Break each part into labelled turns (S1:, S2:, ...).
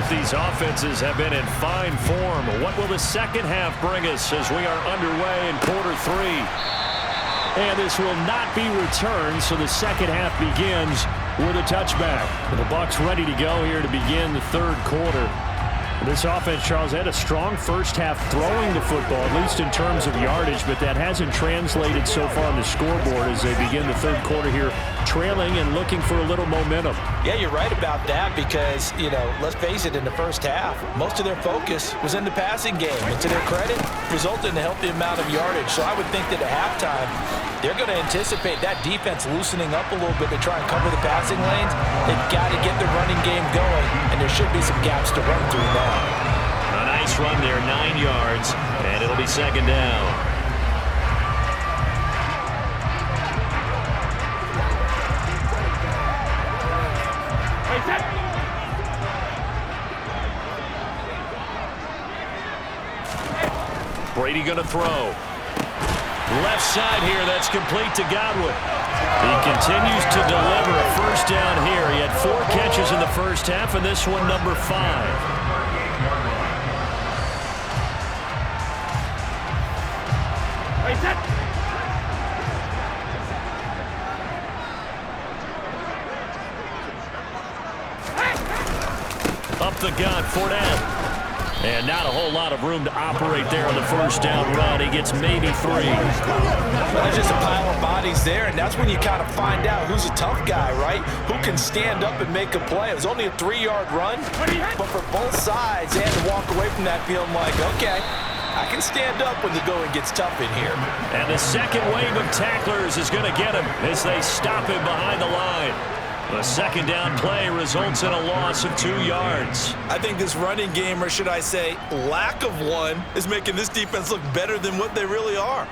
S1: Both these offenses have been in fine form. What will the second half bring us as we are underway in quarter 3? And this will not be returned, so the second half begins with a touchback. The Bucs ready to go here to begin the third quarter. This offense, Charles, had a strong first half throwing the football, at least in terms of yardage, but that hasn't translated so far on the scoreboard as they begin the third quarter here, trailing and looking for a little momentum.
S2: Yeah, you're right about that because, let's face it, in the first half, most of their focus was in the passing game. And to their credit, resulted in a healthy amount of yardage. So I would think that at halftime, they're going to anticipate that defense loosening up a little bit to try and cover the passing lanes. They've got to get the running game going, and there should be some gaps to run through now.
S1: A nice run there, 9 yards, and it'll be second down. Brady going to throw. Left side here, that's complete to Godwin. He continues to deliver a first down here. He had 4 catches in the first half, and this one number 5. Up the gun, Fournette. And not a whole lot of room to operate there on the first down run. He gets maybe 3.
S2: Well, there's just a pile of bodies there, and that's when you kind of find out who's a tough guy, right? Who can stand up and make a play. It was only a 3-yard run, but for both sides, they had to walk away from that feeling like, okay, I can stand up when the going gets tough in here.
S1: And the second wave of tacklers is going to get him as they stop him behind the line. The second down play results in a loss of 2 yards.
S2: I think this running game, or should I say lack of one, is making this defense look better than what they really are.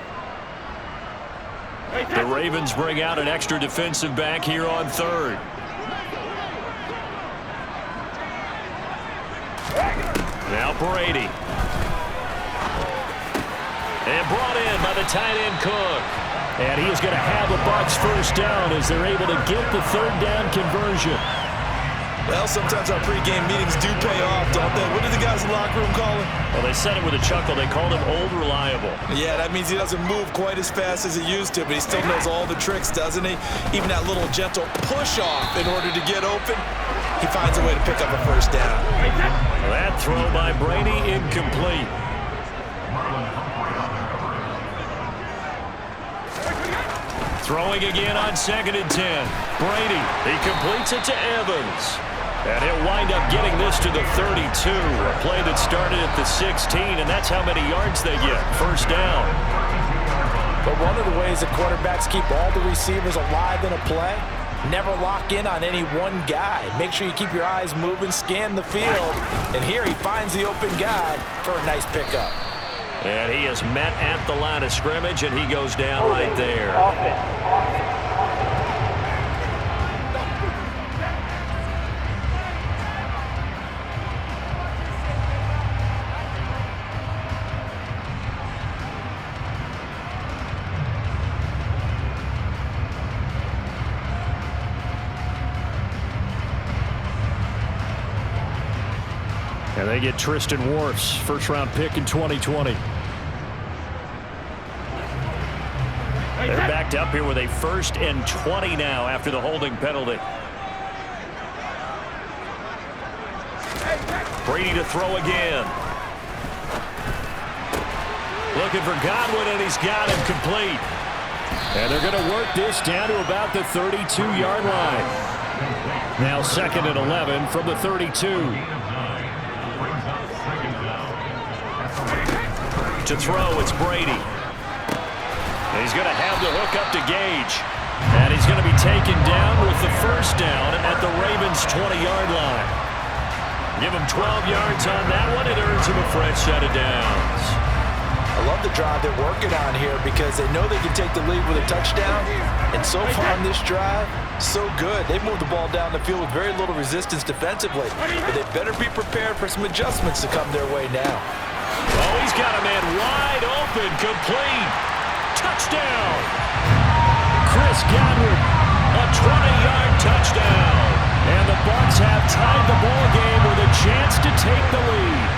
S1: The Ravens bring out an extra defensive back here on third. Now Brady. And brought in by the tight end Cook. And he is going to have the Bucs first down as they're able to get the third down conversion.
S2: Well, sometimes our pregame meetings do pay off, don't they? What did the guys in the locker room call him?
S1: Well, they said it with a chuckle. They called him Old Reliable.
S2: Yeah, that means he doesn't move quite as fast as he used to, but he still knows all the tricks, doesn't he? Even that little gentle push-off in order to get open, he finds a way to pick up a first down.
S1: That throw by Brady incomplete. Throwing again on 2nd and 10. Brady, he completes it to Evans. And he'll wind up getting this to the 32. A play that started at the 16, and that's how many yards they get. First down.
S2: But one of the ways that quarterbacks keep all the receivers alive in a play, never lock in on any one guy. Make sure you keep your eyes moving, scan the field. And here he finds the open guy for a nice pickup.
S1: And he is met at the line of scrimmage, and he goes down right there. And they get Tristan Wirfs, first-round pick in 2020. They're backed up here with a 1st and 20 now after the holding penalty. Brady to throw again. Looking for Godwin, and he's got him complete. And they're going to work this down to about the 32-yard line. Now 2nd and 11 from the 32. To throw, it's Brady. He's going to have the hook up to Gage. And he's going to be taken down with the first down at the Ravens' 20-yard line. Give him 12 yards on that one. It earns him a fresh set of downs.
S2: I love the drive they're working on here because they know they can take the lead with a touchdown. And so far on this drive, so good. They've moved the ball down the field with very little resistance defensively. But they better be prepared for some adjustments to come their way now.
S1: Oh, he's got a man wide open, complete. Touchdown! Chris Godwin, a 20-yard touchdown. And the Bucs have tied the ball game with a chance to take the lead.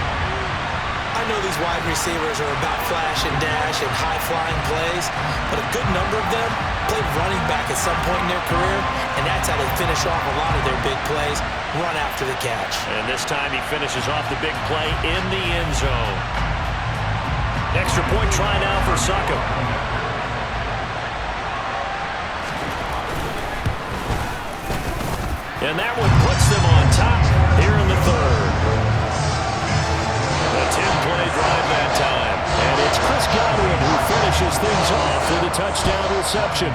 S2: I know these wide receivers are about flash and dash and high-flying plays, but a good number of them played running back at some point in their career, and that's how they finish off a lot of their big plays, run after the catch.
S1: And this time he finishes off the big play in the end zone. Extra point try now for Suckup. And that one puts them on top here in the third. A 10-play drive that time. And it's Chris Godwin who finishes things off with a touchdown reception.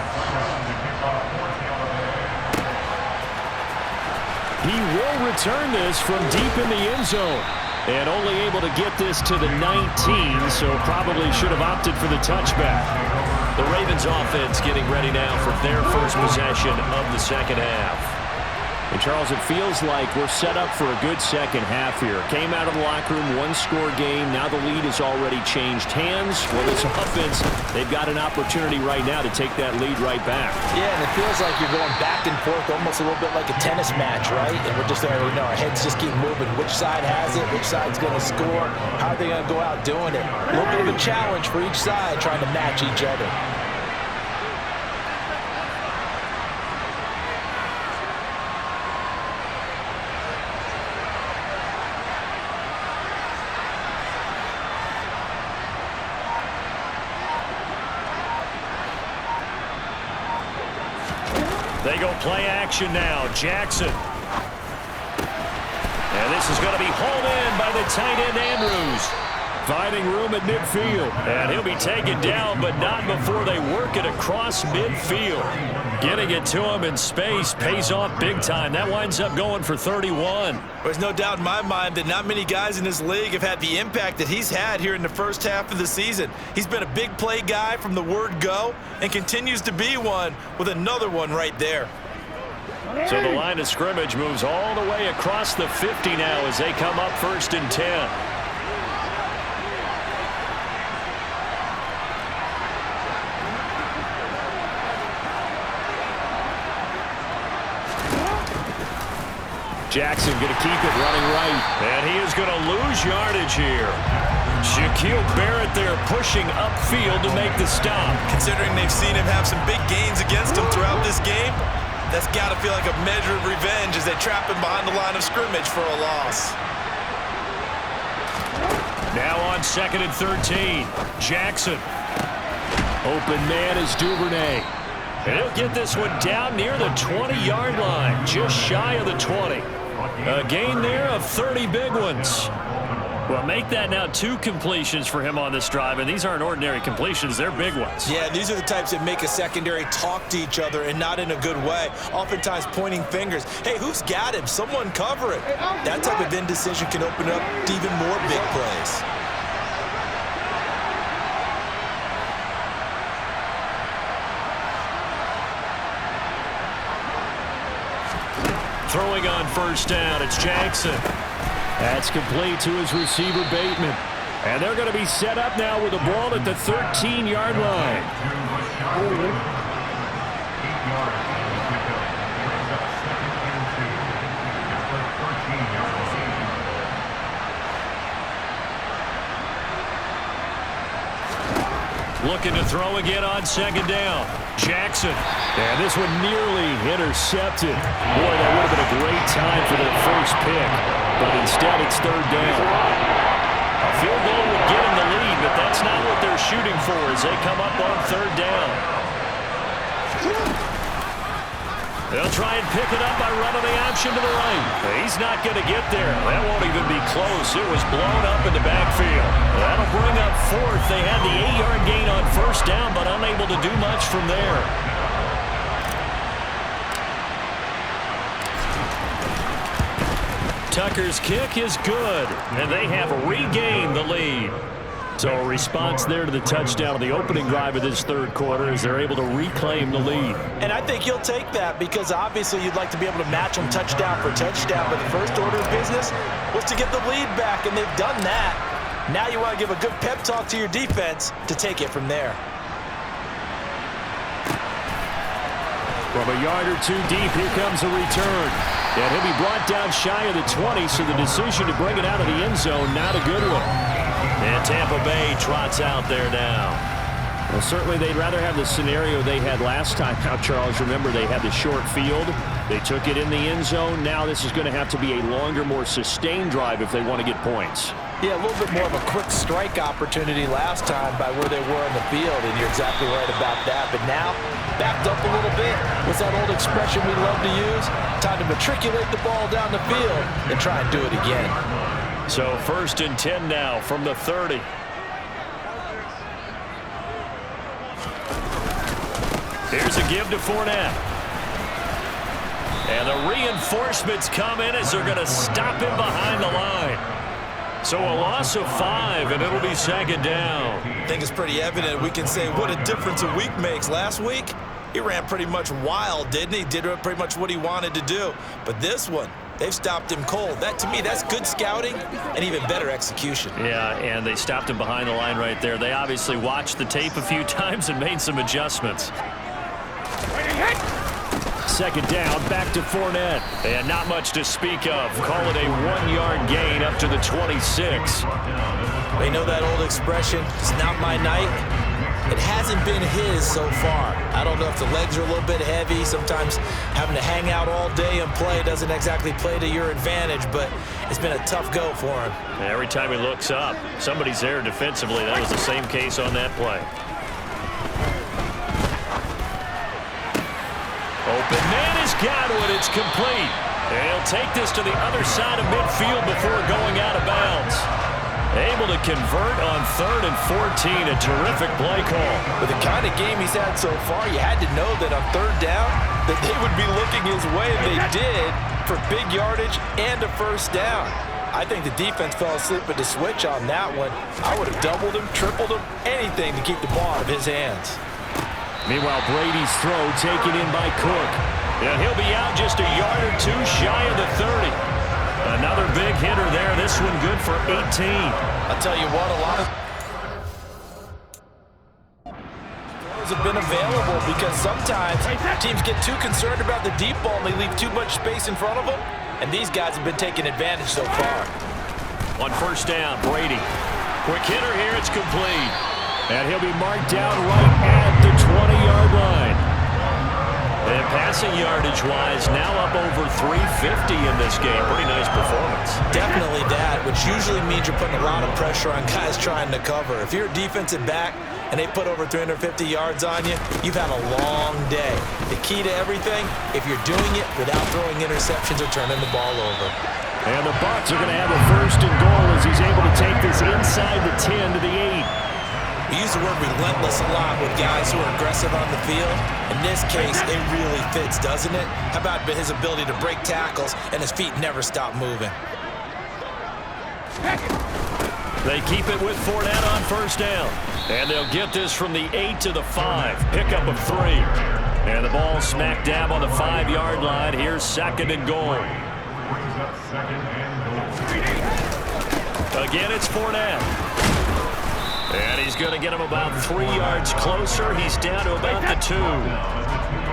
S1: He will return this from deep in the end zone. And only able to get this to the 19, so probably should have opted for the touchback. The Ravens offense getting ready now for their first possession of the second half. And, Charles, it feels like we're set up for a good second half here. Came out of the locker room, one-score game. Now the lead has already changed hands. Well, this offense, they've got an opportunity right now to take that lead right back.
S2: Yeah, and it feels like you're going back and forth almost a little bit like a tennis match, right? And we're just there, our heads just keep moving. Which side has it? Which side's going to score? How are they going to go out doing it? A little bit of a challenge for each side trying to match each other.
S1: They go play action now. Jackson. And this is going to be hauled in by the tight end Andrews. Finding room at midfield. And he'll be taken down, but not before they work it across midfield. Getting it to him in space pays off big time. That winds up going for 31.
S2: There's no doubt in my mind that not many guys in this league have had the impact that he's had here in the first half of the season. He's been a big play guy from the word go and continues to be one with another one right there.
S1: So the line of scrimmage moves all the way across the 50 now as they come up 1st and 10. Jackson going to keep it running right. And he is going to lose yardage here. Shaquille Barrett there pushing upfield to make the stop.
S2: Considering they've seen him have some big gains against him throughout this game, that's got to feel like a measure of revenge as they trap him behind the line of scrimmage for a loss.
S1: Now on 2nd and 13. Jackson. Open man is Duvernay. And he'll get this one down near the 20-yard line, just shy of the 20. A gain there of 30 big ones. Well, make that now 2 completions for him on this drive, and these aren't ordinary completions. They're big ones.
S2: Yeah, these are the types that make a secondary talk to each other and not in a good way, oftentimes pointing fingers. Hey, who's got him? Someone cover it. That type of indecision can open up to even more big plays.
S1: Throwing on 1st down, it's Jackson. That's complete to his receiver, Bateman. And they're going to be set up now with the ball at the 13-yard line. Looking to throw again on 2nd down. Jackson. And this one nearly intercepted. Boy, that would have been a great time for their first pick. But instead, it's 3rd down. A field goal would get them the lead, but that's not what they're shooting for as they come up on 3rd down. They'll try and pick it up by running the option to the right. He's not going to get there. That won't even be close. It was blown up in the backfield. That'll bring up 4th. They had the 8-yard gain on 1st down, but unable to do much from there. Tucker's kick is good, and they have regained the lead. So a response there to the touchdown of the opening drive of this 3rd quarter as they're able to reclaim the lead.
S2: And I think you'll take that because obviously you'd like to be able to match them touchdown for touchdown, but the first order of business was to get the lead back, and they've done that. Now you want to give a good pep talk to your defense to take it from there.
S1: From a yard or 2 deep, here comes a return. And he'll be brought down shy of the 20, so the decision to bring it out of the end zone, not a good one. And Tampa Bay trots out there now. Well, certainly they'd rather have the scenario they had last time out, Charles. Remember, they had the short field. They took it in the end zone. Now this is going to have to be a longer, more sustained drive if they want to get points.
S2: Yeah, a little bit more of a quick strike opportunity last time by where they were on the field, and you're exactly right about that. But now, backed up a little bit. What's that old expression we love to use? Time to matriculate the ball down the field and try and do it again.
S1: So 1st and 10 now from the 30. Here's a give to Fournette. And the reinforcements come in as they're going to stop him behind the line. So a loss of 5, and it'll be 2nd down.
S2: I think it's pretty evident we can say what a difference a week makes. Last week, he ran pretty much wild, didn't he? Did pretty much what he wanted to do. But this one, they've stopped him cold. That, to me, that's good scouting and even better execution.
S1: Yeah, and they stopped him behind the line right there. They obviously watched the tape a few times and made some adjustments. 2nd down, back to Fournette. And not much to speak of. Call it a 1-yard gain up to the 26.
S2: They know that old expression, it's not my night. It hasn't been his so far. I don't know if the legs are a little bit heavy. Sometimes having to hang out all day and play doesn't exactly play to your advantage, but it's been a tough go for him.
S1: Every time he looks up, somebody's there defensively. That was the same case on that play. Open man has got it. It's complete. And he'll take this to the other side of midfield before going out of bounds. Able to convert on 3rd and 14. A terrific play call.
S2: With the kind of game he's had so far, you had to know that on 3rd down that they would be looking his way, and they did, for big yardage and a 1st down. I think the defense fell asleep at the switch on that one. I would have doubled him, tripled him, anything to keep the ball out of his hands.
S1: Meanwhile, Brady's throw taken in by Cook. And he'll be out just a yard or 2 shy of the 30. Another big hitter there. This one good for 18.
S2: I'll tell you what, a lot of throws have been available because sometimes teams get too concerned about the deep ball and they leave too much space in front of them. And these guys have been taking advantage so far.
S1: On 1st down, Brady. Quick hitter here. It's complete. And he'll be marked down right at the 20-yard line. And passing yardage-wise, now up over 350 in this game. Pretty nice performance.
S2: Definitely that, which usually means you're putting a lot of pressure on guys trying to cover. If you're a defensive back and they put over 350 yards on you, you've had a long day. The key to everything, if you're doing it without throwing interceptions or turning the ball over.
S1: And the Bucs are going to have a 1st and goal as he's able to take this inside the 10 to the 8.
S2: We use the word relentless a lot with guys who are aggressive on the field. In this case, it really fits, doesn't it? How about his ability to break tackles and his feet never stop moving?
S1: They keep it with Fournette on 1st down. And they'll get this from the 8 to the 5. Pickup of 3. And the ball smack dab on the 5-yard line. Here's 2nd and goal. Again, it's Fournette. And he's going to get him about 3 yards closer. He's down to about the 2.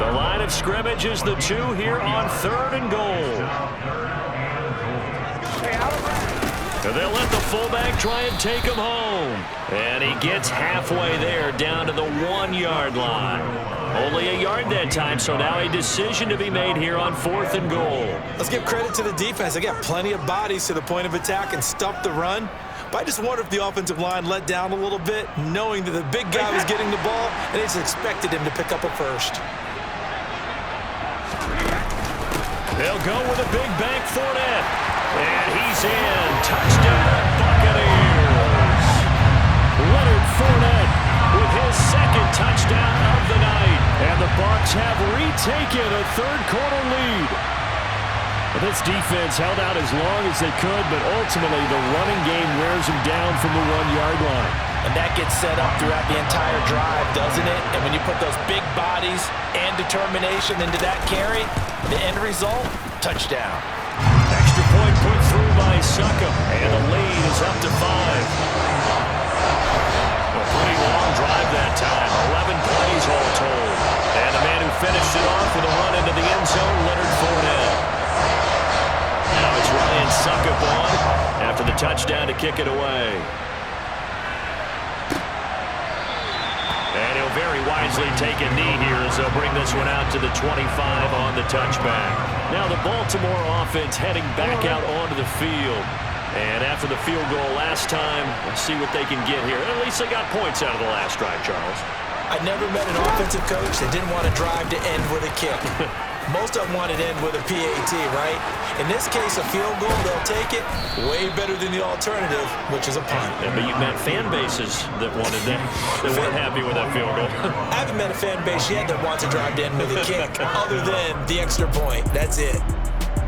S1: The line of scrimmage is the 2 here on 3rd and goal. And they'll let the fullback try and take him home. And he gets halfway there, down to the 1-yard line. Only a yard that time, so now a decision to be made here on 4th and goal.
S2: Let's give credit to the defense. They got plenty of bodies to the point of attack and stuffed the run. But I just wonder if the offensive line let down a little bit, knowing that the big guy was getting the ball, and they just expected him to pick up a 1st.
S1: They'll go with a big bank Fournette. And he's in. Touchdown, Buccaneers. Leonard Fournette with his 2nd touchdown of the night. And the Bucs have retaken a 3rd-quarter lead. This defense held out as long as they could, but ultimately the running game wears them down from the 1-yard line.
S2: And that gets set up throughout the entire drive, doesn't it? And when you put those big bodies and determination into that carry, the end result, touchdown.
S1: Extra point put through by Succop, and the lead is up to 5. A pretty long drive that time, 11 plays all told. And the man who finished it off with a run into the end zone, Leonard Fournette. kick it away. And he'll very wisely take a knee here as they'll bring this one out to the 25 on the touchback. Now the Baltimore offense heading back out onto the field. And after the field goal last time, let's see what they can get here. At least they got points out of the last drive, Charles.
S2: I never met an offensive coach that didn't want to drive to end with a kick. Most of them want to end with a PAT, right? In this case, a field goal, they'll take it way better than the alternative, which is a punt.
S1: Yeah, but you've met fan bases that wanted that, that weren't happy with that field goal.
S2: I haven't met a fan base yet that wants to drive to end with a kick, other than the extra point. That's it.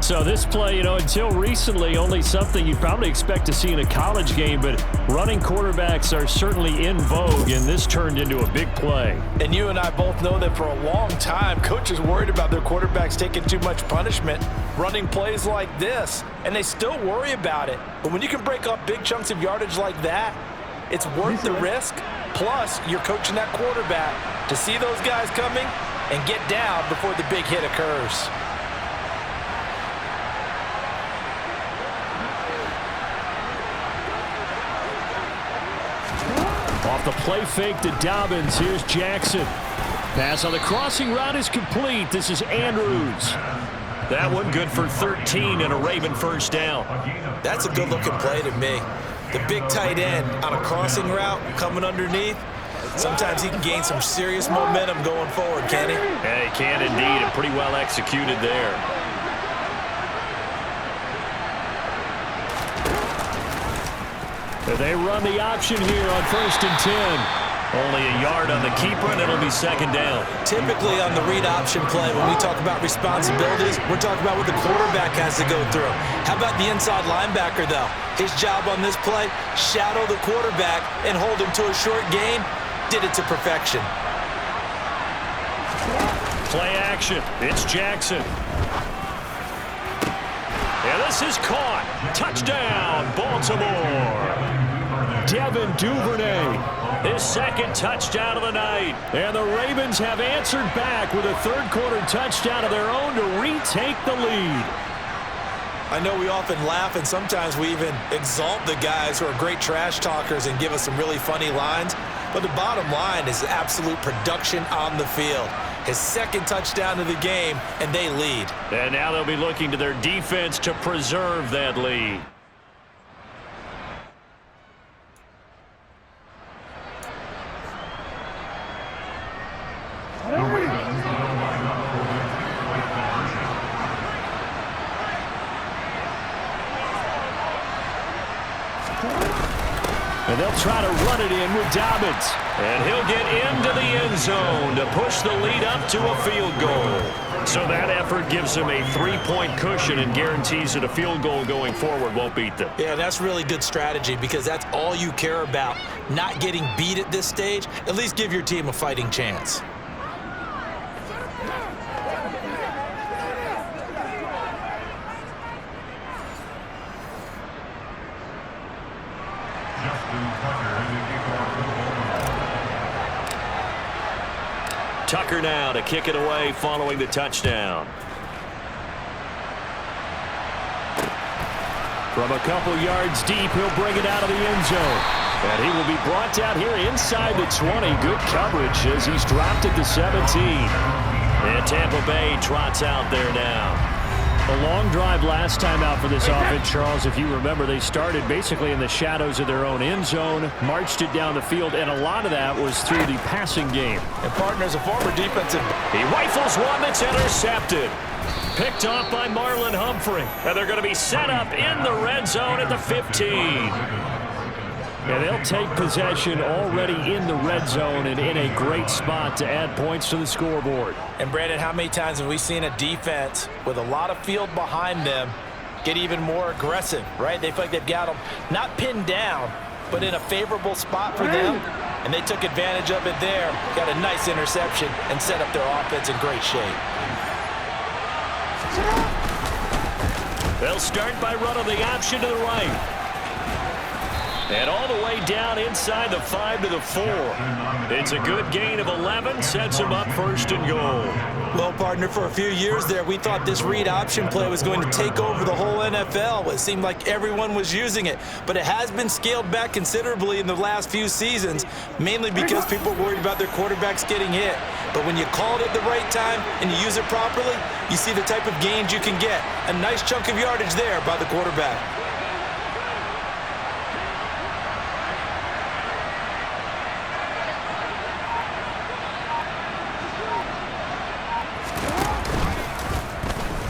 S1: So this play, you know, until recently, only something you'd probably expect to see in a college game, but running quarterbacks are certainly in vogue, and this turned into a big play.
S2: And you and I both know that for a long time, coaches worried about their quarterbacks taking too much punishment, running plays like this, and they still worry about it. But when you can break up big chunks of yardage like that, it's worth the risk. Plus, you're coaching that quarterback to see those guys coming and get down before the big hit occurs.
S1: Off the play fake to Dobbins. Here's Jackson. Pass on the crossing route is complete. This is Andrews. That one good for 13 and a Raven first down.
S2: That's a good-looking play to me. The big tight end on a crossing route coming underneath. Sometimes he can gain some serious momentum going forward, can he?
S1: Yeah, he can indeed, and pretty well executed there. They run the option here on 1st and 10. Only a yard on the keeper, and it'll be second down.
S2: Typically on the read option play, when we talk about responsibilities, we're talking about what the quarterback has to go through. How about the inside linebacker, though? His job on this play, shadow the quarterback and hold him to a short gain. Did it to perfection.
S1: Play action. It's Jackson. And this is caught. Touchdown, Baltimore. Devin Duvernay, his second touchdown of the night. And the Ravens have answered back with a third-quarter touchdown of their own to retake the lead.
S2: I know we often laugh, and sometimes we even exalt the guys who are great trash talkers and give us some really funny lines. But the bottom line is absolute production on the field. His second touchdown of the game, and they lead.
S1: And now they'll be looking to their defense to preserve that lead. And they'll try to run it in with Dobbins. And he'll get into the end zone to push the lead up to a field goal. So that effort gives them a 3-point cushion and guarantees that a field goal going forward won't beat them.
S2: Yeah, that's really good strategy because that's all you care about. Not getting beat at this stage. At least give your team a fighting chance.
S1: Tucker now to kick it away following the touchdown. From a couple yards deep, he'll bring it out of the end zone. And he will be brought down here inside the 20. Good coverage as he's dropped at the 17. And Tampa Bay trots out there now. A long drive last time out for this offense, Charles. If you remember, they started basically in the shadows of their own end zone, marched it down the field, and a lot of that was through the passing game.
S2: And partners, a former defensive.
S1: He rifles one that's intercepted. Picked off by Marlon Humphrey. And they're going to be set up in the red zone at the 15. And they'll take possession already in the red zone and in a great spot to add points to the scoreboard.
S2: And, Brandon, how many times have we seen a defense with a lot of field behind them get even more aggressive, right? They feel like they've got them not pinned down, but in a favorable spot for them. And they took advantage of it there, got a nice interception, and set up their offense in great shape.
S1: They'll start by running the option to the right. And all the way down inside the 5 to the 4. It's a good gain of 11, sets him up 1st and goal.
S2: Well, know, partner, for a few years there, we thought this read option play was going to take over the whole NFL. It seemed like everyone was using it, but it has been scaled back considerably in the last few seasons, mainly because people are worried about their quarterbacks getting hit. But when you call it at the right time and you use it properly, you see the type of gains you can get. A nice chunk of yardage there by the quarterback.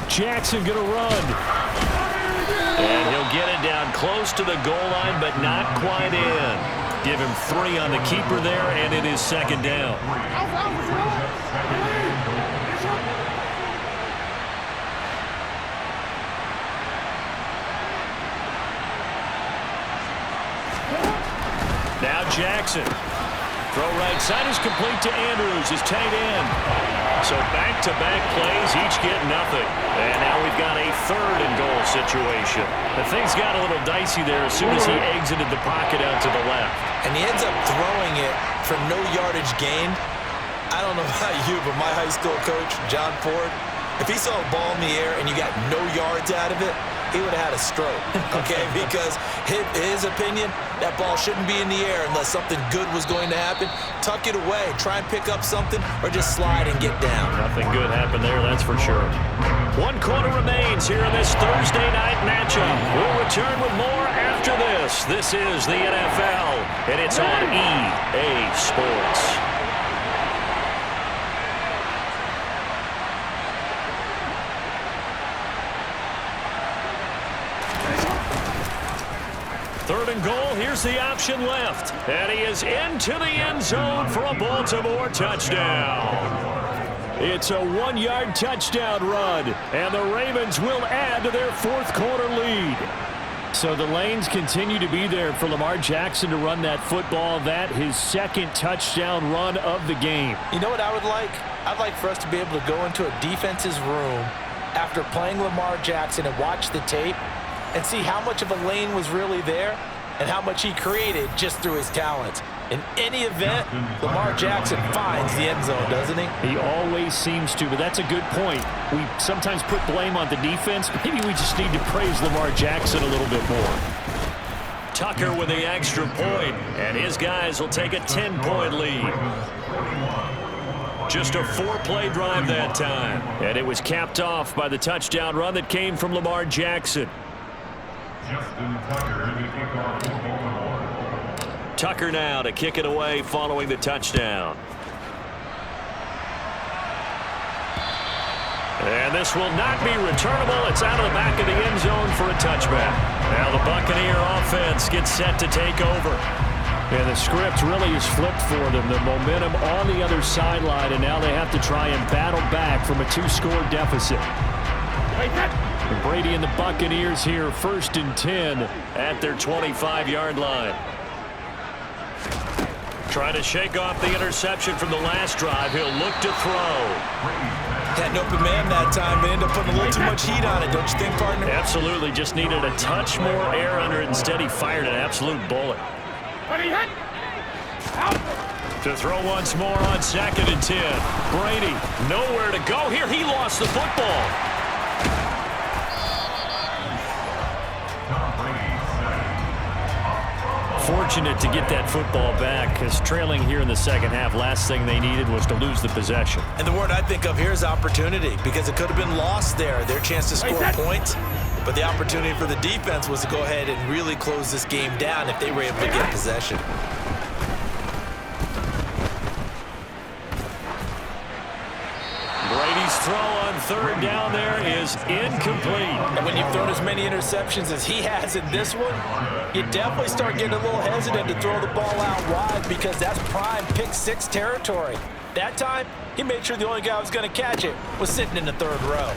S1: Jackson gonna run. And he'll get it down close to the goal line, but not quite in. Give him 3 on the keeper there, and it is second down. Now Jackson. Throw right side is complete to Andrews, his tight end. So back-to-back plays, each get nothing. And now we've got a 3rd and goal situation. The things got a little dicey there as soon as he exited the pocket out to the left.
S2: And he ends up throwing it for no yardage gained. I don't know about you, but my high school coach, John Ford, if he saw a ball in the air and you got no yards out of it, he would have had a stroke, okay? Because his opinion, that ball shouldn't be in the air unless something good was going to happen. Tuck it away, try and pick up something, or just slide and get down.
S1: Nothing good happened there, that's for sure. 1 quarter remains here in this Thursday night matchup. We'll return with more after this. This is the NFL, and it's on EA Sports. Third and goal, here's the option left. And he is into the end zone for a Baltimore touchdown. It's a 1-yard touchdown run, and the Ravens will add to their 4th quarter lead. So the lanes continue to be there for Lamar Jackson to run that football. That his 2nd touchdown run of the game.
S2: You know what I would like? I'd like for us to be able to go into a defense's room after playing Lamar Jackson and watch the tape and see how much of a lane was really there and how much he created just through his talents. In any event, Lamar Jackson finds the end zone, doesn't he?
S1: He always seems to, but that's a good point. We sometimes put blame on the defense. Maybe we just need to praise Lamar Jackson a little bit more. Tucker with the extra point, and his guys will take a 10-point lead. Just a 4-play drive that time, and it was capped off by the touchdown run that came from Lamar Jackson. Tucker now to kick it away following the touchdown. And this will not be returnable. It's out of the back of the end zone for a touchback. Now the Buccaneer offense gets set to take over. And the script really is flipped for them. The momentum on the other sideline, and now they have to try and battle back from a 2-score deficit. And Brady and the Buccaneers here, 1st and 10 at their 25-yard line. Trying to shake off the interception from the last drive. He'll look to throw.
S2: Had an open man that time, but ended up putting a little too much heat on it, don't you think, partner?
S1: Absolutely. Just needed a touch more air under it. Instead, he fired an absolute bullet. To throw once more on 2nd and 10. Brady, nowhere to go here. He lost the football. Fortunate to get that football back, because trailing here in the second half, last thing they needed was to lose the possession.
S2: And the word I think of here is opportunity, because it could have been lost there, their chance to score points. But the opportunity for the defense was to go ahead and really close this game down if they were able to get possession.
S1: Brady's throw on 3rd down there is incomplete.
S2: And when you've thrown as many interceptions as he has in this one, you definitely start getting a little hesitant to throw the ball out wide, because that's prime pick-6 territory. That time, he made sure the only guy who was going to catch it was sitting in the 3rd row.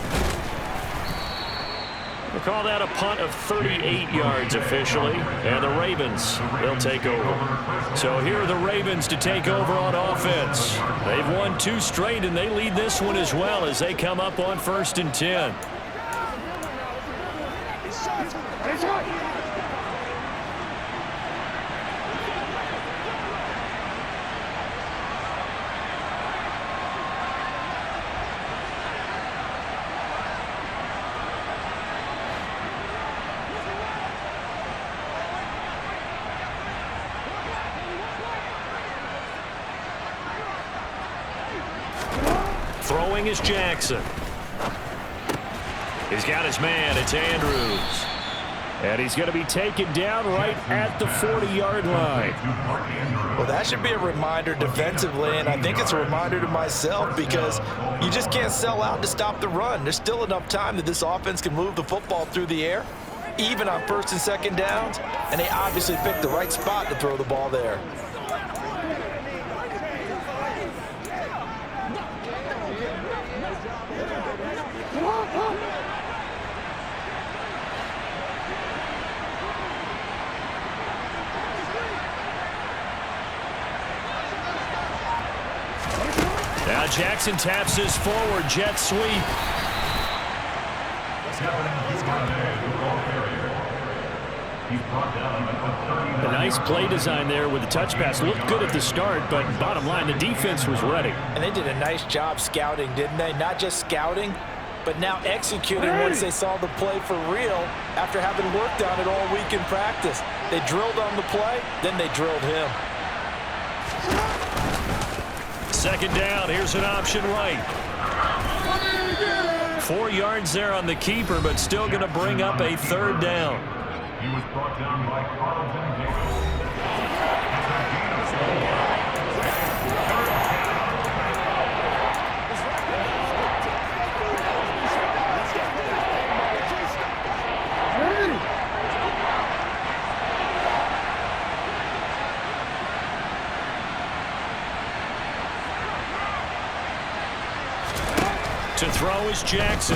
S1: We'll call that a punt of 38 yards officially, and the Ravens, they'll take over. So here are the Ravens to take over on offense. They've won 2 straight, and they lead this one as well as they come up on 1st and 10. Throwing is Jackson. He's got his man. It's Andrews. And he's going to be taken down right at the 40-yard line.
S2: Well, that should be a reminder defensively, and I think it's a reminder to myself because you just can't sell out to stop the run. There's still enough time that this offense can move the football through the air, even on first and second downs, and they obviously picked the right spot to throw the ball there.
S1: Now Jackson taps his forward jet sweep. A nice play design there with the touch pass. Looked good at the start, but bottom line, the defense was ready.
S2: And they did a nice job scouting, didn't they? Not just scouting, but now executing once they saw the play for real after having worked on it all week in practice. They drilled on the play, then they drilled him.
S1: Second down, here's an option right. 4 yards there on the keeper, but still going to bring up a third down.
S3: He was brought down by Carlton.
S1: To throw is Jackson.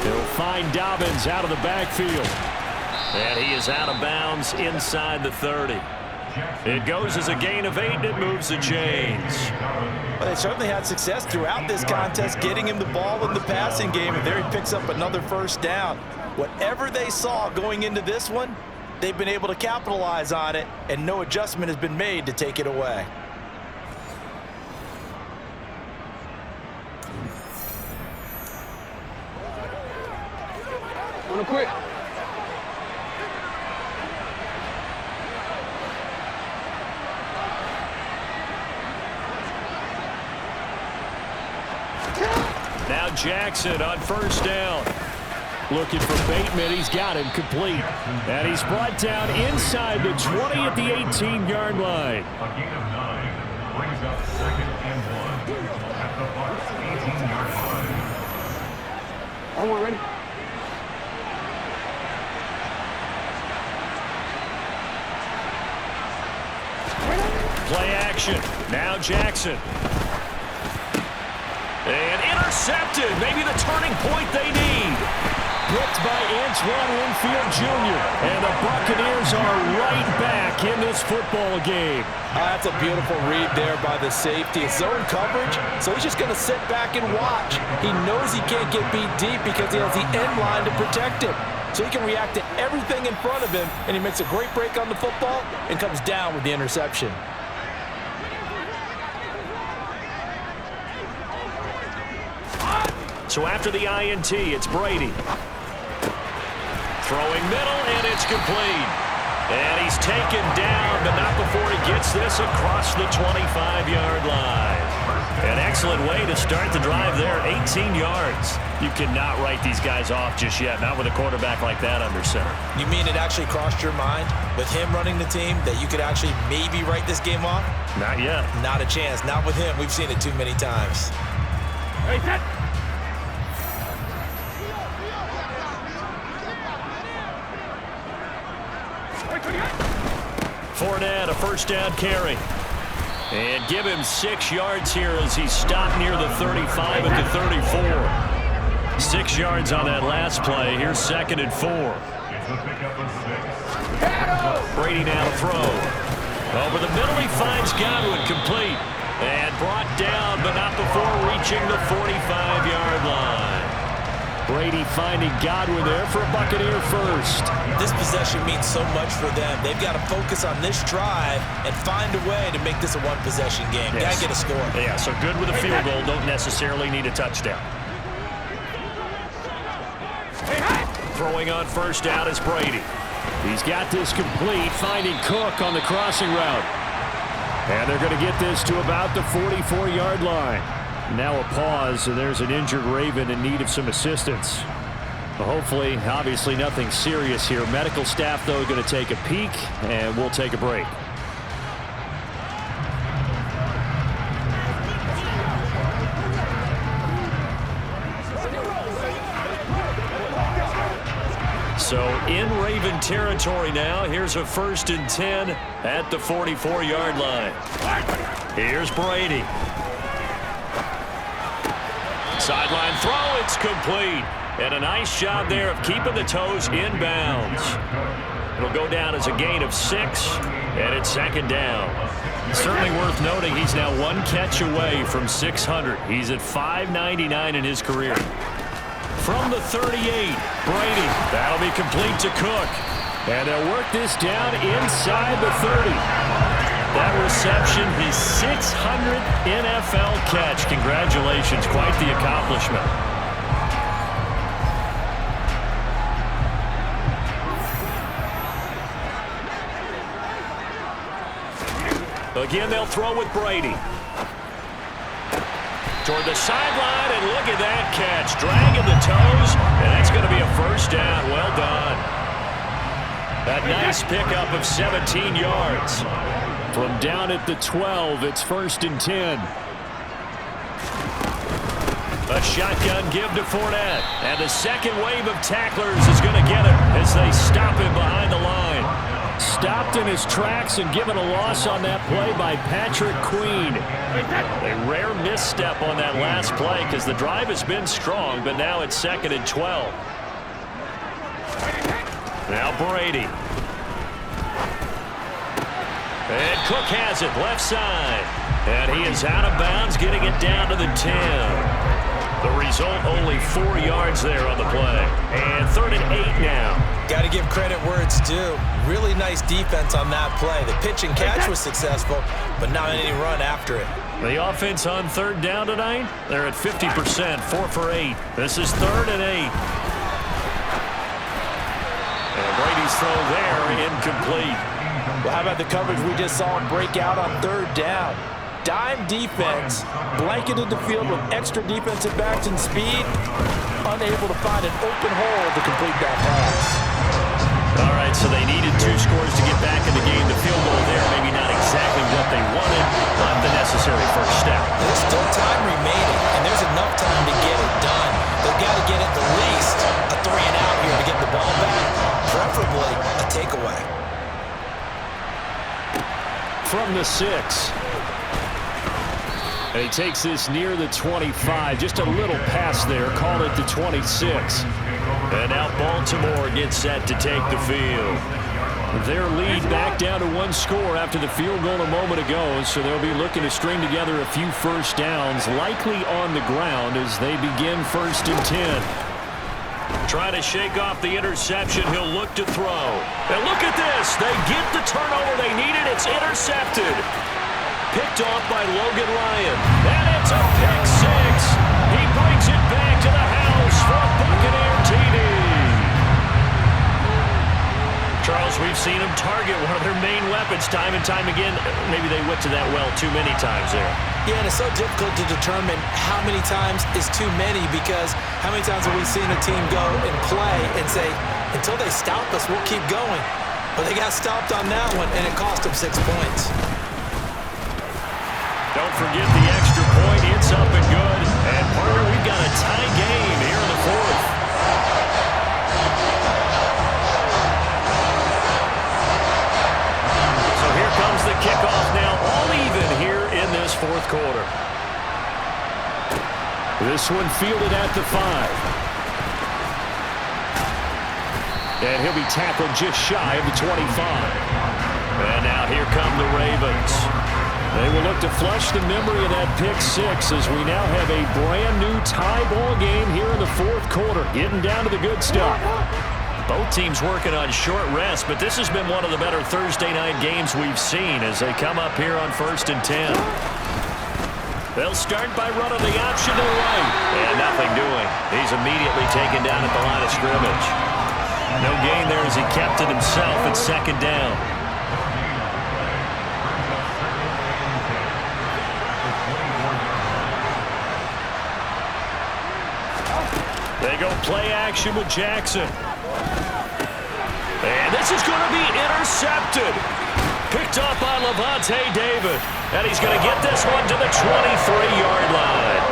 S1: He'll find Dobbins out of the backfield. And he is out of bounds inside the 30. It goes as a gain of 8, and it moves the chains.
S2: Well, they certainly had success throughout this contest, getting him the ball in the passing game, and there he picks up another first down. Whatever they saw going into this one, they've been able to capitalize on it, and no adjustment has been made to take it away.
S4: Quick.
S1: Now Jackson on first down. Looking for Bateman. He's got him complete. And he's brought down inside the 20 at the 18-yard line.
S3: A gain of 9 brings up 2nd and 1 at the Bucs 18-yard line.
S4: Are we ready?
S1: Play action. Now Jackson. And intercepted. Maybe the turning point they need. Picked by Antoine Winfield Jr. And the Buccaneers are right back in this football game.
S2: That's a beautiful read there by the safety. It's zone coverage, so he's just going to sit back and watch. He knows he can't get beat deep because he has the end line to protect him. So he can react to everything in front of him, and he makes a great break on the football and comes down with the interception.
S1: So after the INT, it's Brady. Throwing middle, and it's complete. And he's taken down, but not before he gets this across the 25-yard line. An excellent way to start the drive there, 18 yards. You cannot write these guys off just yet, not with a quarterback like that under center.
S2: You mean it actually crossed your mind with him running the team that you could actually maybe write this game off?
S1: Not yet.
S2: Not a chance. Not with him. We've seen it too many times.
S4: Hey, set.
S1: Fournette, a first down carry. And give him 6 yards here as he stopped near the 35 at the 34. 6 yards on that last play. Here's 2nd and 4. Brady now to throw. Over the middle, he finds Godwin complete. And brought down, but not before reaching the 45-yard line. Brady finding Godwin there for a Buccaneer first.
S2: This possession means so much for them. They've got to focus on this drive and find a way to make this a one-possession game.
S1: Yes.
S2: Got to get a score.
S1: Yeah, so good with a field goal. Don't necessarily need a touchdown. Throwing on first down is Brady. He's got this complete, finding Cook on the crossing route. And they're going to get this to about the 44-yard line. Now a pause, and there's an injured Raven in need of some assistance. Well, hopefully, obviously nothing serious here. Medical staff, though, going to take a peek, and we'll take a break. So in Raven territory now. Here's a 1st and 10 at the 44-yard line. Here's Brady. Sideline throw, it's complete. And a nice job there of keeping the toes in bounds. It'll go down as a gain of 6, and it's 2nd down. Certainly worth noting he's now 1 catch away from 600. He's at 599 in his career. From the 38, Brady. That'll be complete to Cook. And they'll work this down inside the 30. That reception, his 600th NFL catch. Congratulations, quite the accomplishment. Again, they'll throw with Brady. Toward the sideline, and look at that catch. Dragging the toes, and that's going to be a 1st down. Well done. That nice pickup of 17 yards. From down at the 12, it's 1st and 10. A shotgun give to Fournette. And the second wave of tacklers is going to get him as they stop him behind the line. Stopped in his tracks and given a loss on that play by Patrick Queen. A rare misstep on that last play because the drive has been strong, but now it's 2nd and 12. Now Brady. And Cook has it, left side. And he is out of bounds, getting it down to the 10. The result, only 4 yards there on the play. And 3rd and 8 now.
S2: Got to give credit where it's due. Really nice defense on that play. The pitch and catch was successful, but not any run after it.
S1: The offense on 3rd down tonight, they're at 50%, 4 for 8. This is 3rd and 8. And Brady's throw there, incomplete.
S2: Well, how about the coverage we just saw him break out on 3rd down? Dime defense, blanketed the field with extra defensive backs and speed, unable to find an open hole to complete that pass.
S1: All right, so they needed 2 scores to get back in the game. The field goal there, maybe not exactly what they wanted, but the necessary 1st step.
S2: There's still time remaining, and there's enough time to get it done. They've got to get at the least a 3 and out here to get the ball back, preferably a takeaway.
S1: From the 6. And he takes this near the 25. Just a little pass there. Call it the 26. And now Baltimore gets set to take the field. Their lead back down to 1 score after the field goal a moment ago. So they'll be looking to string together a few 1st downs, likely on the ground as they begin 1st and 10. Trying to shake off the interception. He'll look to throw. And look at this. They get the turnover they needed. It's intercepted. Picked off by Logan Ryan. And it's a pick 6. He brings it back to the house for a Buccaneer TD. Charles, we've seen him target one of their main weapons time and time again. Maybe they went to that well too many times there.
S2: Yeah, and it's so difficult to determine how many times is too many, because how many times have we seen a team go and play and say, until they stop us, we'll keep going. But they got stopped on that one, and it cost them 6 points.
S1: Don't forget the extra point. It's up and good. And partner, we've got a tie game here in the 4th. So here comes the kickoff now, all even here in this 4th quarter. This one fielded at the 5. And he'll be tackled just shy of the 25. And now here come the Ravens. They will look to flush the memory of that pick 6 as we now have a brand new tie ball game here in the 4th quarter, getting down to the good stuff. Both teams working on short rest, but this has been one of the better Thursday night games we've seen as they come up here on 1st and 10. They'll start by running the option to the right, and nothing doing. He's immediately taken down at the line of scrimmage. No gain there as he kept it himself at 2nd down. They go play action with Jackson. And this is going to be intercepted. Picked up by Levante David. And he's going to get this one to the 23-yard line.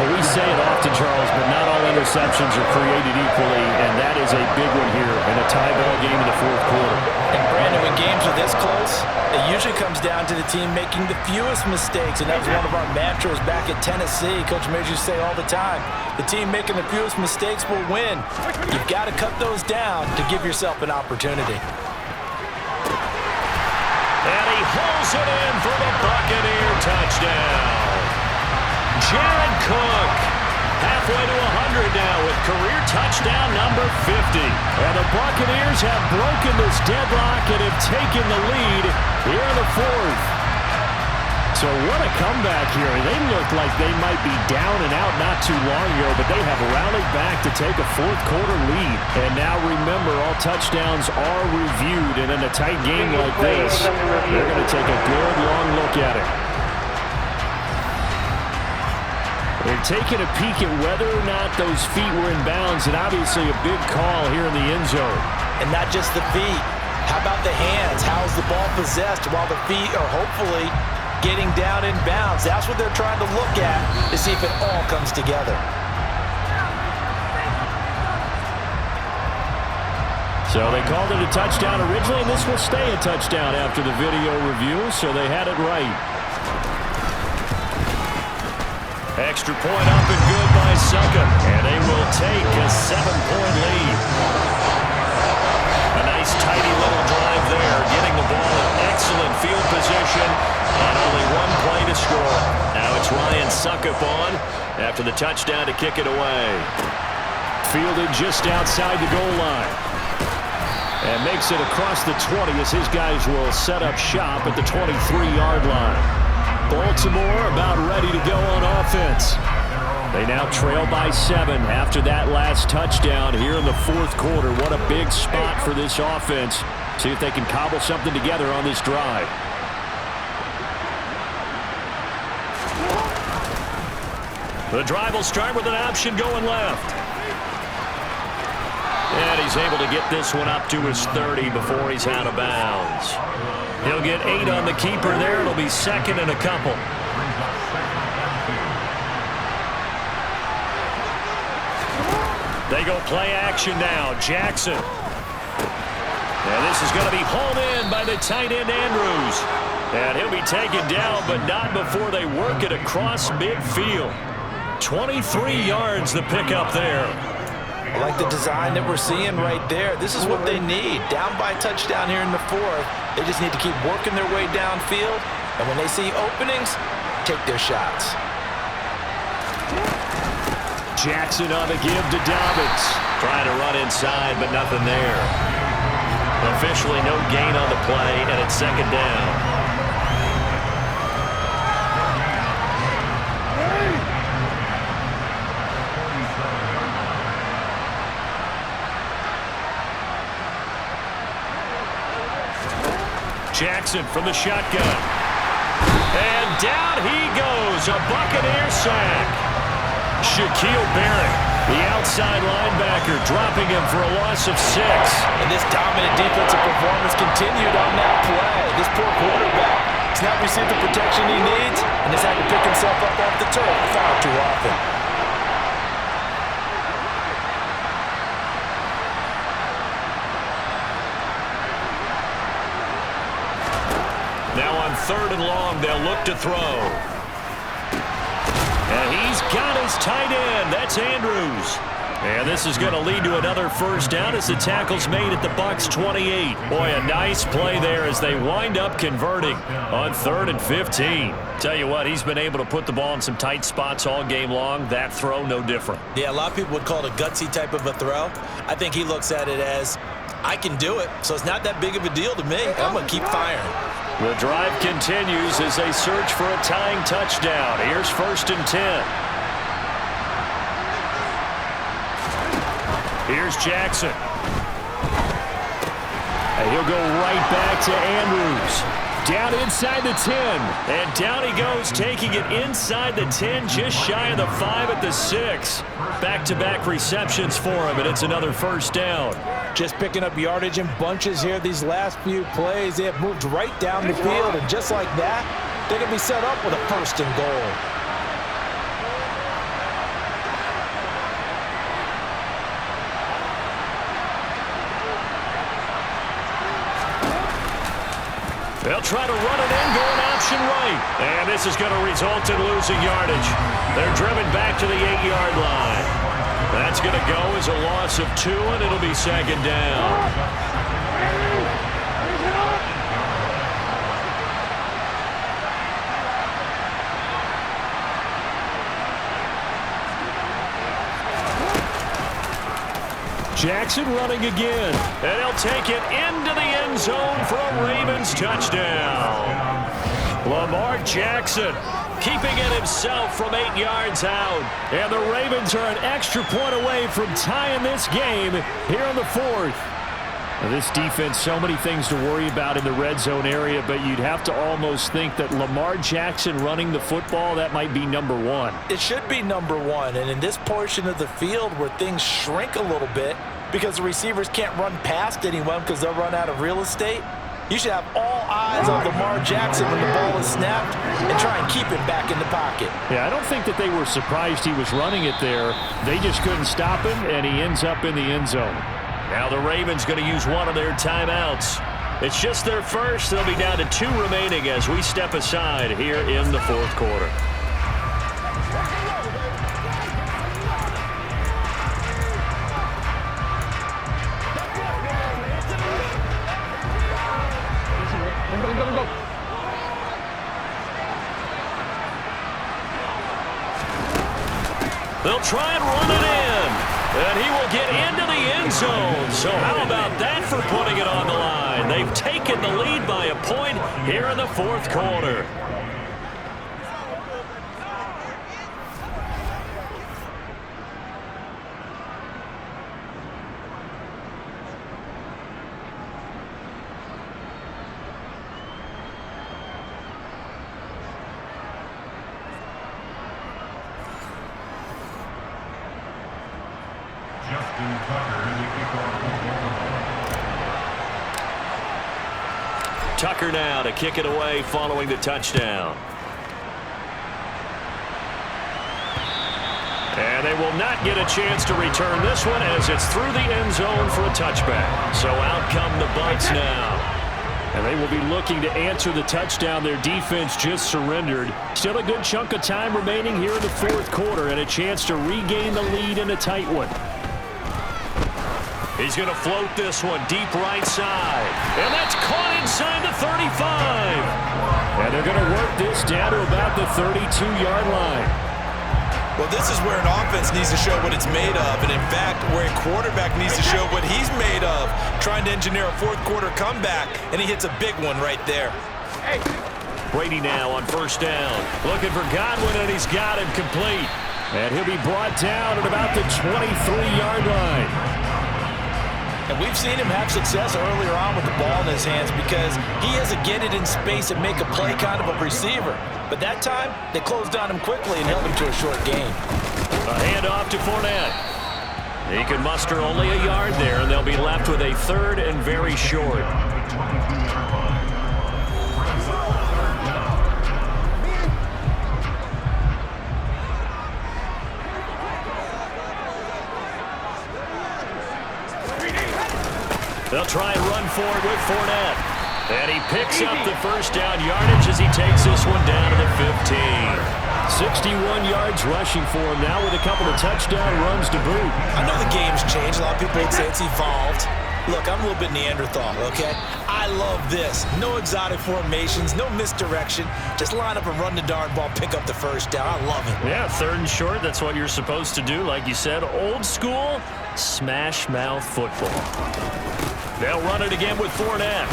S4: Well, we say it often, Charles, but not all interceptions are created equally, and that is a big one here in a tie ball game in the fourth quarter.
S2: And Brandon, when games are this close, it usually comes down to the team making the fewest mistakes, and that was one of our mantras back at Tennessee. Coach Mears used to say all the time, the team making the fewest mistakes will win. You've got to cut those down to give yourself an opportunity.
S1: And he hauls it in for the Buccaneer touchdown. Jared Cook, halfway to 100 now with career touchdown number 50. And the Buccaneers have broken this deadlock and have taken the lead here in the fourth. So what a comeback here. They look like they might be down and out not too long ago, but they have rallied back to take a fourth quarter lead. And now remember, all touchdowns are reviewed, and in a tight game like this, they're going to take a good long look at it. They're taking a peek at whether or not those feet were in bounds, and obviously a big call here in the end zone.
S2: And not just the feet. How about the hands? How's the ball possessed while the feet are hopefully getting down in bounds? That's what they're trying to look at to see if it all comes together.
S1: So they called it a touchdown originally, and this will stay a touchdown after the video review, so they had it right. Extra point up and good by Suckup, and they will take a 7-point lead. A nice tidy little drive there, getting the ball in excellent field position, and only one play to score. Now it's Ryan Suckup on after the touchdown to kick it away. Fielded just outside the goal line. And makes it across the 20 as his guys will set up shop at the 23-yard line. Baltimore about ready to go on offense. They now trail by 7 after that last touchdown here in the fourth quarter. What a big spot for this offense. See if they can cobble something together on this drive. The drive will start with an option going left. And he's able to get this one up to his 30 before he's out of bounds. He'll get 8 on the keeper there. It'll be second and a couple. They go play action now. Jackson. And this is going to be hauled in by the tight end Andrews. And he'll be taken down, but not before they work it across midfield. 23 yards the pickup there.
S2: I like the design that we're seeing right there. This is what they need. Down by a touchdown here in the fourth. They just need to keep working their way downfield. And when they see openings, take their shots.
S1: Jackson on the give to Dobbins. Trying to run inside, but nothing there. Officially no gain on the play, and it's second down. Jackson from the shotgun. And down he goes. A Buccaneer sack. Shaquille Barrett, the outside linebacker, dropping him for a loss of 6.
S2: And this dominant defensive performance continued on that play. This poor quarterback has not received the protection he needs and has had to pick himself up off the turf far too often.
S1: Now on 3rd and long, they'll look to throw. And he's got his tight end. That's Andrews. And this is going to lead to another first down as the tackle's made at the Bucs 28. Boy, a nice play there as they wind up converting on 3rd and 15. Tell you what, he's been able to put the ball in some tight spots all game long. That throw, no different.
S2: Yeah, a lot of people would call it a gutsy type of a throw. I think he looks at it as, I can do it, so it's not that big of a deal to me. I'm going to keep firing.
S1: The drive continues as they search for a tying touchdown. Here's 1st and 10. Here's Jackson. And he'll go right back to Andrews. Down inside the 10. And down he goes, taking it inside the 10, just shy of the 5 at the 6. Back-to-back receptions for him, and it's another first down.
S2: Just picking up yardage in bunches here these last few plays. They have moved right down the field, and just like that, they can be set up with a first and goal.
S1: They'll try to run it in, going option right. And this is going to result in losing yardage. They're driven back to the 8-yard line. That's going to go as a loss of 2, and it'll be second down. Jackson running again, and he'll take it into the end zone for a Ravens touchdown. Lamar Jackson keeping it himself from 8 yards out. And the Ravens are an extra point away from tying this game here in the 4th. Now, this defense, so many things to worry about in the red zone area, but you'd have to almost think that Lamar Jackson running the football, that might be number 1.
S2: It should be number 1, and in this portion of the field where things shrink a little bit because the receivers can't run past anyone because they'll run out of real estate, you should have all eyes on Lamar Jackson when the ball is snapped and try and keep him back in the pocket.
S1: Yeah, I don't think that they were surprised he was running it there. They just couldn't stop him, and he ends up in the end zone. Now the Ravens going to use one of their timeouts. It's just their first. They'll be down to 2 remaining as we step aside here in the 4th quarter. They'll try and run it in. And he will get into the end zone. So how about that for putting it on the line? They've taken the lead by a point here in the 4th quarter. Tucker now to kick it away following the touchdown. And they will not get a chance to return this one as it's through the end zone for a touchback. So out come the Bucs now. And they will be looking to answer the touchdown their defense just surrendered. Still a good chunk of time remaining here in the 4th quarter and a chance to regain the lead in a tight one. He's going to float this one deep right side. And that's caught inside the 35. And they're going to work this down to about the 32-yard line.
S5: Well, this is where an offense needs to show what it's made of. And, in fact, where a quarterback needs to show what he's made of. Trying to engineer a 4th quarter comeback, and he hits a big one right there.
S1: Brady now on first down. Looking for Godwin, and he's got him complete. And he'll be brought down at about the 23-yard line.
S2: And we've seen him have success earlier on with the ball in his hands because he has a get it in space and make a play kind of a receiver. But that time, they closed on him quickly and held him to a short gain.
S1: A handoff to Fournette. He can muster only a yard there, and they'll be left with a 3rd and very short. They'll try and run forward with Fournette. And he picks up the first down yardage as he takes this one down to the 15. 61 yards rushing for him now with a couple of touchdown runs to boot.
S2: I know the game's changed. A lot of people would say it's evolved. Look, I'm a little bit Neanderthal, okay? I love this. No exotic formations, no misdirection. Just line up and run the darn ball, pick up the first down. I love it.
S1: Yeah, 3rd and short. That's what you're supposed to do. Like you said, old school, smash mouth football. They'll run it again with Fournette.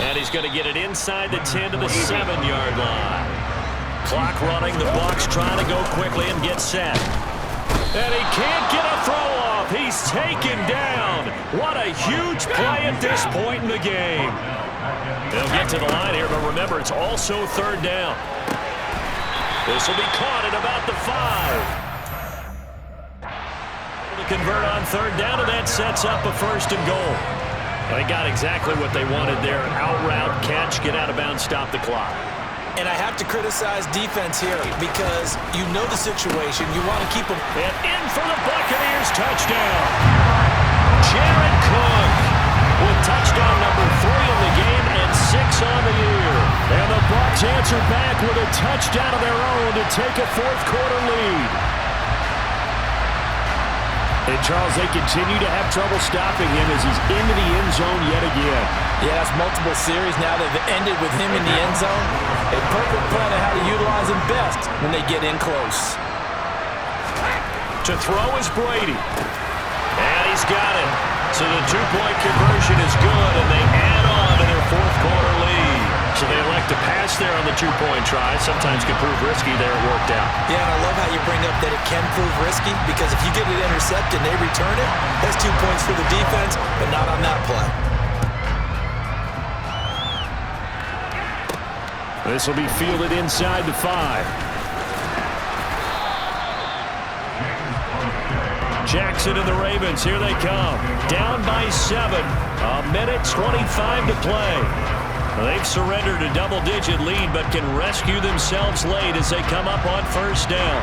S1: And he's going to get it inside the 10 to the 7-yard line. Clock running. The Bucs trying to go quickly and get set. And he can't get a throw off. He's taken down. What a huge play at this point in the game. They'll get to the line here, but remember, it's also third down. This will be caught at about the 5. To convert on third down, and that sets up a 1st and goal. They got exactly what they wanted there. Out route, catch, get out of bounds, stop the clock.
S2: And I have to criticize defense here because you know the situation. You want to keep them.
S1: And in for the Buccaneers, touchdown. Jared Cook with touchdown number 3 in the game and 6 on the year. And the Bucs answer back with a touchdown of their own to take a 4th quarter lead. And, Charles, they continue to have trouble stopping him as he's into the end zone yet again.
S2: Yeah, it's multiple series now that have ended with him in the end zone. A perfect plan of how to utilize him best when they get in close.
S1: To throw is Brady. And he's got it. So the 2-point conversion is good, and they add on to their 4th quarter lead. So they elect to pass there on the 2-point try. Sometimes can prove risky. There it worked out.
S2: Yeah, and I love how you bring up that it can prove risky because if you get it intercepted and they return it, that's 2 points for the defense, but not on that play.
S1: This will be fielded inside the 5. Jackson and the Ravens, here they come. Down by 7. 1:25 to play. They've surrendered a double-digit lead, but can rescue themselves late as they come up on 1st down.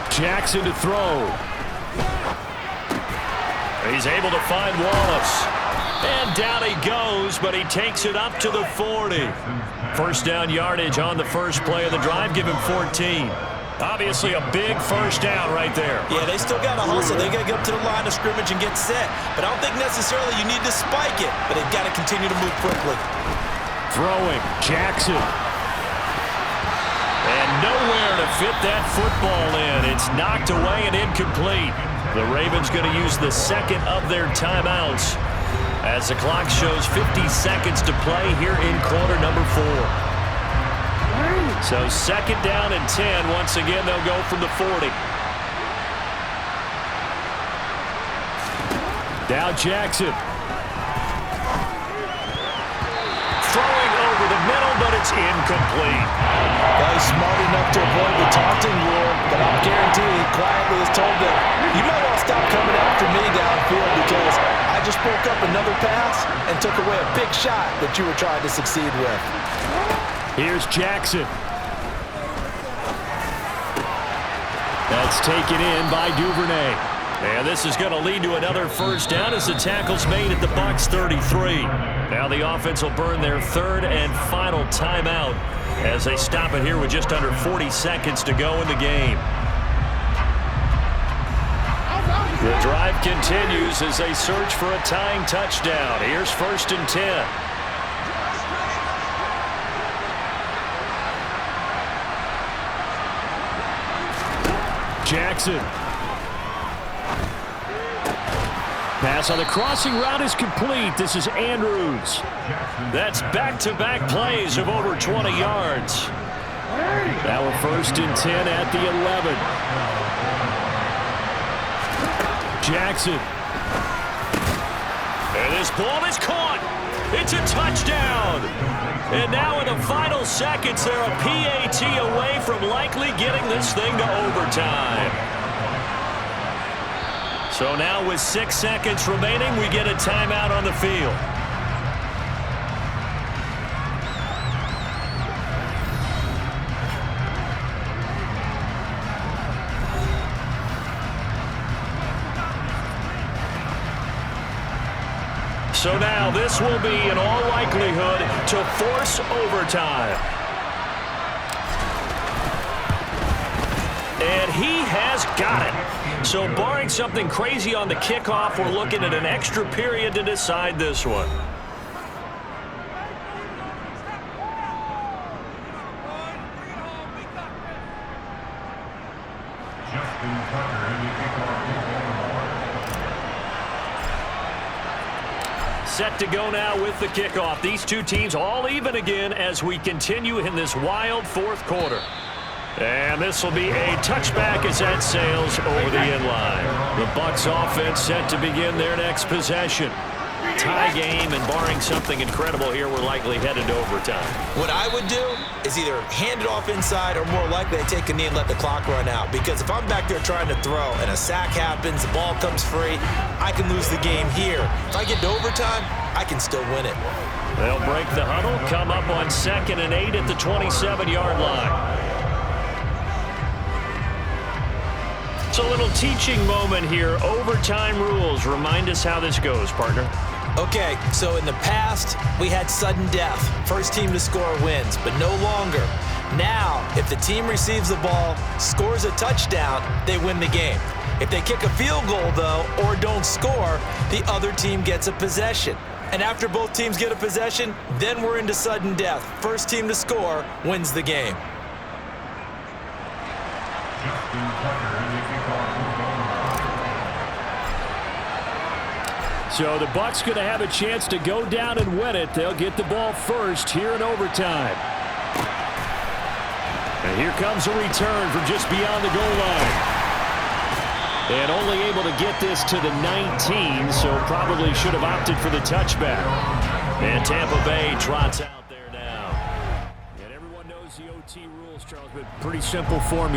S1: Jackson to throw. He's able to find Wallace. And down he goes, but he takes it up to the 40. 1st down yardage on the first play of the drive. Give him 14. Obviously a big 1st down right there.
S2: Yeah, they still got to hustle. They got to get up to the line of scrimmage and get set. But I don't think necessarily you need to spike it, but they've got to continue to move quickly.
S1: Throwing, Jackson. And nowhere to fit that football in. It's knocked away and incomplete. The Ravens going to use the 2nd of their timeouts as the clock shows 50 seconds to play here in quarter number 4. So 2nd down and 10. Once again, they'll go from the 40. Now Jackson. Throwing over the middle, but it's incomplete.
S2: Well, he's smart enough to avoid the taunting rule, but I'm guaranteed he quietly has told them, you might want to stop coming after me downfield because I just broke up another pass and took away a big shot that you were trying to succeed with.
S1: Here's Jackson. That's taken in by Duvernay. And this is going to lead to another 1st down as the tackle's made at the Bucs 33. Now the offense will burn their 3rd and final timeout as they stop it here with just under 40 seconds to go in the game. The drive continues as they search for a tying touchdown. Here's 1st and 10. Jackson. Pass on the crossing route is complete. This is Andrews. That's back-to-back plays of over 20 yards. Now a 1st and 10 at the 11. Jackson. And this ball is caught. It's a touchdown. And now in the final seconds, they're a PAT away from likely getting this thing to overtime. So now with 6 seconds remaining, we get a timeout on the field. So now this will be, in all likelihood, to force overtime. And he has got it. So barring something crazy on the kickoff, we're looking at an extra period to decide this one. Set to go now with the kickoff. These two teams all even again as we continue in this wild fourth quarter. And this will be a touchback as that sails over the inline. The Bucs offense set to begin their next possession. Tie game, and barring something incredible here, we're likely headed to overtime.
S2: What I would do is either hand it off inside or more likely to take a knee and let the clock run out. Because if I'm back there trying to throw and a sack happens, the ball comes free, I can lose the game here. If I get to overtime, I can still win it.
S1: They'll break the huddle, come up on 2nd and 8 at the 27-yard line. It's a little teaching moment here. Overtime rules. Remind us how this goes, partner.
S2: Okay, so in the past, we had sudden death. First team to score wins, but no longer. Now, if the team receives the ball, scores a touchdown, they win the game. If they kick a field goal, though, or don't score, the other team gets a possession. And after both teams get a possession, then we're into sudden death. First team to score wins the game.
S1: So the Bucs going to have a chance to go down and win it. They'll get the ball first here in overtime. And here comes a return from just beyond the goal line. And only able to get this to the 19, so probably should have opted for the touchback. And Tampa Bay trots out there now. And everyone knows the OT rules, Charles, but pretty simple formula.